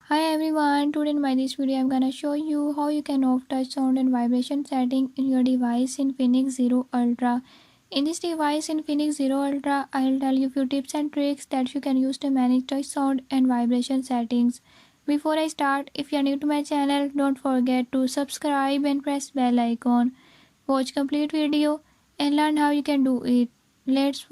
Hi everyone, today in this video I'm gonna show you how you can off touch sound and vibration setting in your device in Infinix Zero Ultra. In this device in Infinix Zero Ultra, I'll tell you few tips and tricks that you can use to manage touch sound and vibration settings. Before I start, if you are new to my channel, don't forget to subscribe and press bell icon. Watch complete video and learn how you can do it. Let's